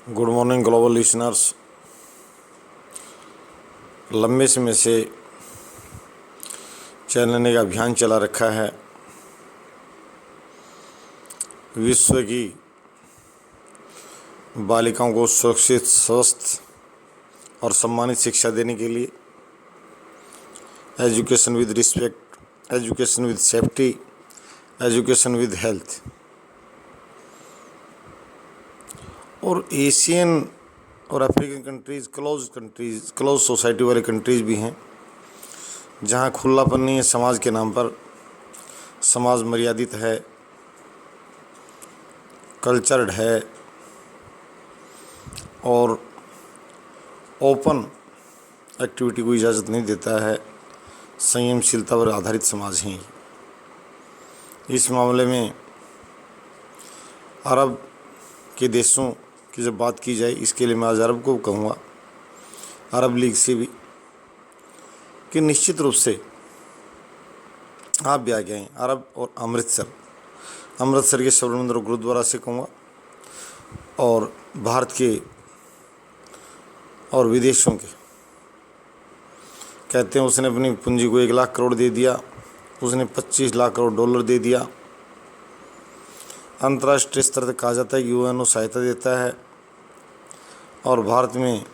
Good morning global listeners. लंबे समय से चैनल ने एक अभियान चला रखा है विश्व की बालिकाओं को सुरक्षित, स्वस्थ और सम्मानित शिक्षा देने के लिए। Education with respect, education with safety, education with health. और एशियन और अफ्रीकन कंट्रीज़, क्लोज सोसाइटी वाले कंट्रीज़ भी हैं जहाँ खुलापन नहीं है समाज के नाम पर। समाज मर्यादित है, कल्चर्ड है और ओपन एक्टिविटी को इजाज़त नहीं देता है। संयमशीलता पर आधारित समाज हैं। इस मामले में अरब के देशों की जब बात की जाए, इसके लिए मैं आज अरब को कहूँगा, अरब लीग से भी, कि निश्चित रूप से आप भी आगे आएँ। अरब और अमृतसर के स्वर्ण मंदिर गुरुद्वारा से कहूँगा, और भारत के और विदेशों के। कहते हैं उसने अपनी पूंजी को 1 लाख करोड़ दे दिया, उसने 25 लाख करोड़ डॉलर दे दिया। अंतर्राष्ट्रीय स्तर तक कहा जाता है कि यूएनओ सहायता देता है। और भारत में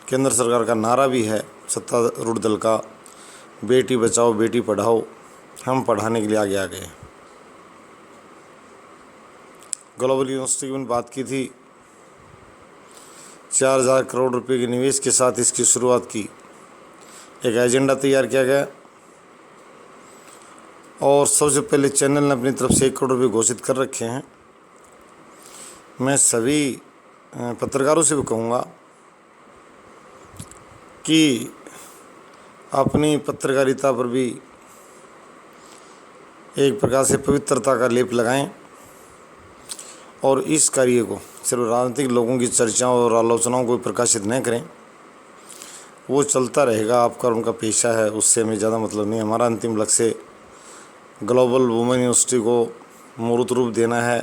केंद्र सरकार का नारा भी है, सत्तारूढ़ दल का, बेटी बचाओ बेटी पढ़ाओ। हम पढ़ाने के लिए आगे आ गए। ग्लोबल यूनिवर्सिटी की मैंने बात की थी, 4000 करोड़ रुपए के निवेश के साथ इसकी शुरुआत की। एक एजेंडा तैयार किया गया और सबसे पहले चैनल ने अपनी तरफ से 1 करोड़ रुपये घोषित कर रखे हैं। मैं सभी पत्रकारों से भी कहूँगा कि अपनी पत्रकारिता पर भी एक प्रकार से पवित्रता का लेप लगाएं और इस कार्य को सिर्फ राजनीतिक लोगों की चर्चाओं और आलोचनाओं को प्रकाशित न करें। वो चलता रहेगा, आपका और उनका पेशा है, उससे हमें ज़्यादा मतलब नहीं। हमारा अंतिम लक्ष्य ग्लोबल वुमेन यूनिवर्सिटी को मूर्त रूप देना है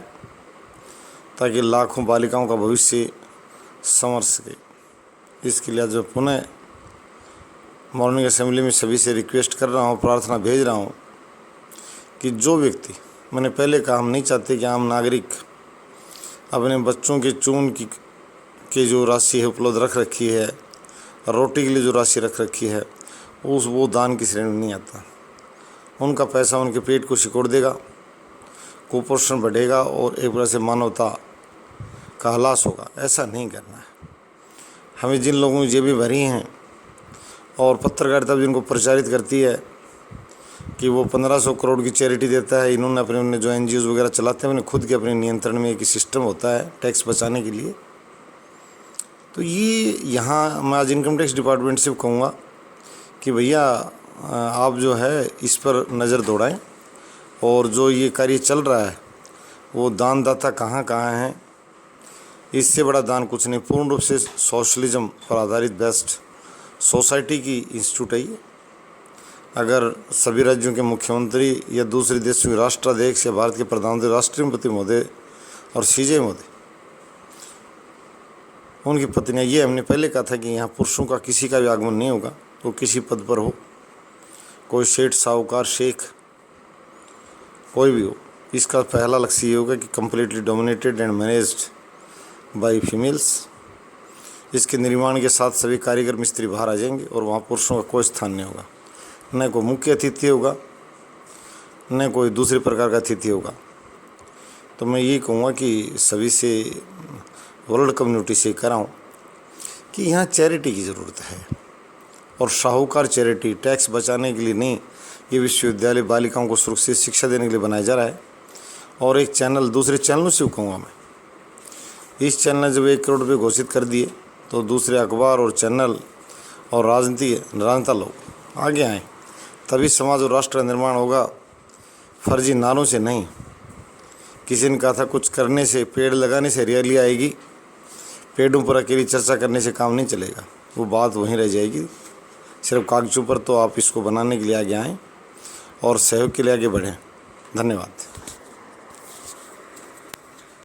ताकि लाखों बालिकाओं का भविष्य संवर सके। इसके लिए जो पुनः मॉर्निंग असेंबली में सभी से रिक्वेस्ट कर रहा हूँ, प्रार्थना भेज रहा हूँ कि जो व्यक्ति, मैंने पहले कहा, हम नहीं चाहते कि आम नागरिक अपने बच्चों के चून की जो राशि है उपलब्ध रख रखी है, रोटी के लिए जो राशि रख रखी है, वो दान की श्रेणी में नहीं आता। उनका पैसा उनके पेट को सिकोड़ देगा, कुपोषण बढ़ेगा और एक तरह से मानवता का ह्रास होगा। ऐसा नहीं करना है हमें। जिन लोगों की जेबें भरी हैं और पत्रकारिता जिनको प्रचारित करती है कि वो 1500 करोड़ की चैरिटी देता है, इन्होंने अपने जो NGOs वगैरह चलाते हैं, उन्हें खुद के अपने नियंत्रण में एक सिस्टम होता है टैक्स बचाने के लिए। तो ये यहाँ मैं आज इनकम टैक्स डिपार्टमेंट से कहूँगा कि भैया आप जो है इस पर नज़र दौड़ाएं और जो ये कार्य चल रहा है वो दानदाता कहाँ कहाँ हैं। इससे बड़ा दान कुछ नहीं। पूर्ण रूप से सोशलिज्म पर आधारित बेस्ट सोसाइटी की इंस्टीट्यूट है ये। अगर सभी राज्यों के मुख्यमंत्री या दूसरे देशों के राष्ट्राध्यक्ष या भारत के प्रधानमंत्री, राष्ट्रपति महोदय और CJ महोदय, उनकी पत्नियां, ये हमने पहले कहा था कि यहाँ पुरुषों का किसी का भी आगमन नहीं होगा, वो किसी पद पर हो, कोई सेठ, साहूकार, शेख, कोई भी हो। इसका पहला लक्ष्य ये होगा कि completely dominated and managed by females. इसके निर्माण के साथ सभी कारीगर मिस्त्री बाहर आ जाएंगे और वहाँ पुरुषों का कोई स्थान नहीं होगा। न कोई मुख्य अतिथि होगा, न कोई दूसरे प्रकार का अतिथि होगा। तो मैं ये कहूँगा कि सभी से, वर्ल्ड कम्युनिटी से कराऊँ कि यहाँ चैरिटी की ज़रूरत है और शाहूकार चैरिटी टैक्स बचाने के लिए नहीं। ये विश्वविद्यालय बालिकाओं को सुरक्षित शिक्षा देने के लिए बनाया जा रहा है। और एक चैनल, दूसरे चैनलों से कहूँगा मैं, इस चैनल ने जब 1 करोड़ रुपये घोषित कर दिए तो दूसरे अखबार और चैनल और राजनेता लोग आगे आएँ, तभी समाज और राष्ट्र का निर्माण होगा। फर्जी नारों से नहीं। किसी ने कहा था कुछ करने से, पेड़ लगाने से हरियाली आएगी। पेड़ों पर अकेली चर्चा करने से काम नहीं चलेगा, वो बात वहीं रह जाएगी सिर्फ कागजों पर। तो आप इसको बनाने के लिए आगे आएँ और सहयोग के लिए आगे बढ़ें। धन्यवाद।